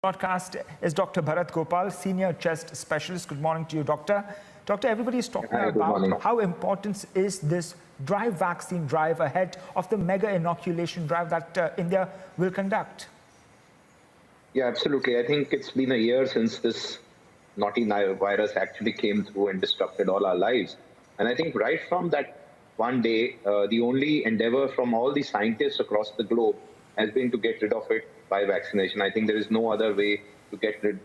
Broadcast is Dr. Bharat Gopal, Senior Chest Specialist. Good morning to you, Doctor. Doctor, everybody is talking about how important is this vaccine drive ahead of the mega inoculation drive that India will conduct. Yeah, absolutely. I think it's been a year since this naughty virus actually came through and disrupted all our lives. And I think right from that one day, the only endeavor from all the scientists across the globe has been to get rid of it by vaccination. I think there is no other way to get rid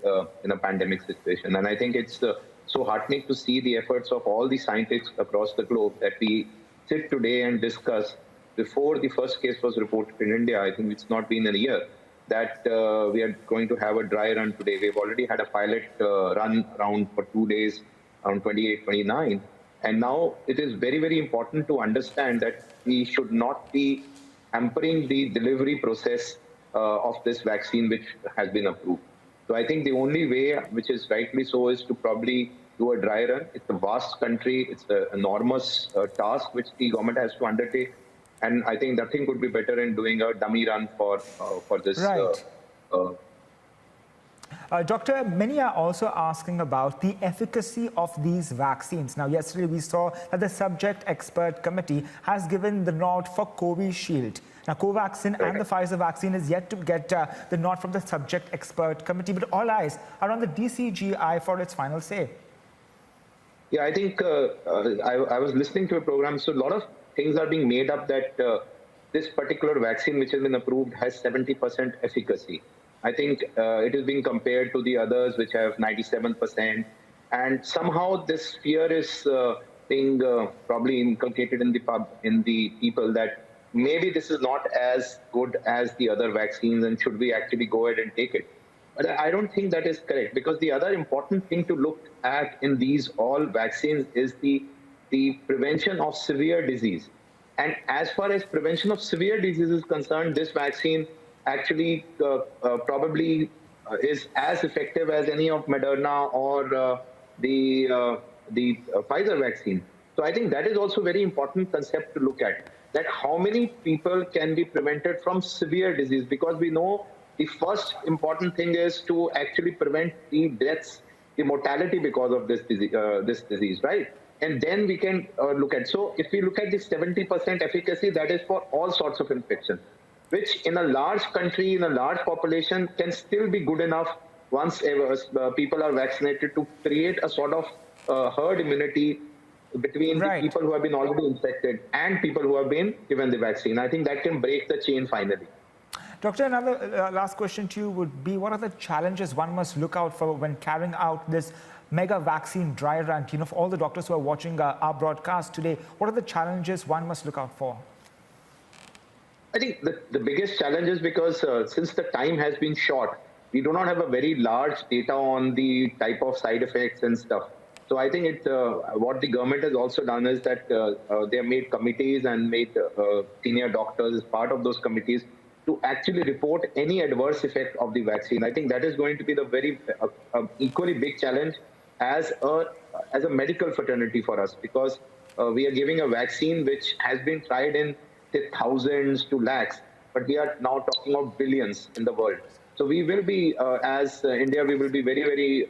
in a pandemic situation. And I think it's so heartening to see the efforts of all the scientists across the globe that we sit today and discuss. Before the first case was reported in India, I think it's not been a year, that we are going to have a dry run today. We've already had a pilot run around for 2 days, around 28, 29. And now it is very, very important to understand that we should not be hampering the delivery process of this vaccine, which has been approved. So I think the only way, which is rightly so, is to probably do a dry run. It's a vast country. It's an enormous task which the government has to undertake. And I think nothing could be better in doing a dummy run for this. Right. Doctor, many are also asking about the efficacy of these vaccines. Now, yesterday we saw that the subject expert committee has given the nod for Covishield. Now, Covaxin and the Pfizer vaccine is yet to get the nod from the subject expert committee, but all eyes are on the DCGI for its final say. Yeah, I think I was listening to a program, so a lot of things are being made up that this particular vaccine, which has been approved, has 70% efficacy. I think it is being compared to the others, which have 97%. And somehow this fear is being probably inculcated in the people that maybe this is not as good as the other vaccines, and should we actually go ahead and take it? But I don't think that is correct, because the other important thing to look at in these all vaccines is the prevention of severe disease. And as far as prevention of severe disease is concerned, this vaccine actually probably is as effective as any of Moderna or the Pfizer vaccine. So I think that is also a very important concept to look at, that how many people can be prevented from severe disease, because we know the first important thing is to actually prevent the deaths, the mortality because of this disease, right? And then we can look at, so if we look at the 70% efficacy, that is for all sorts of infections, which in a large country, in a large population, can still be good enough once people are vaccinated to create a sort of herd immunity between the people who have been already infected and people who have been given the vaccine. I think that can break the chain finally. Doctor, another last question to you would be, what are the challenges one must look out for when carrying out this mega vaccine dry run? You know, for all the doctors who are watching our broadcast today, what are the challenges one must look out for? I think the biggest challenge is because since the time has been short, we do not have a very large data on the type of side effects and stuff. So I think what the government has also done is that they have made committees and made senior doctors as part of those committees to actually report any adverse effect of the vaccine. I think that is going to be the very equally big challenge as a medical fraternity for us, because we are giving a vaccine which has been tried in thousands to lakhs, but we are now talking of billions in the world. So we will be, as India, we will be very, very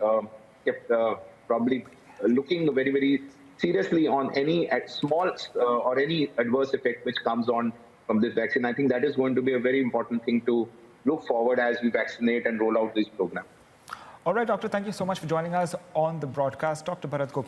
probably looking very, very seriously on any small or any adverse effect which comes on from this vaccine. I think that is going to be a very important thing to look forward as we vaccinate and roll out this program. All right, Doctor, thank you so much for joining us on the broadcast. Dr. Bharat Gopal.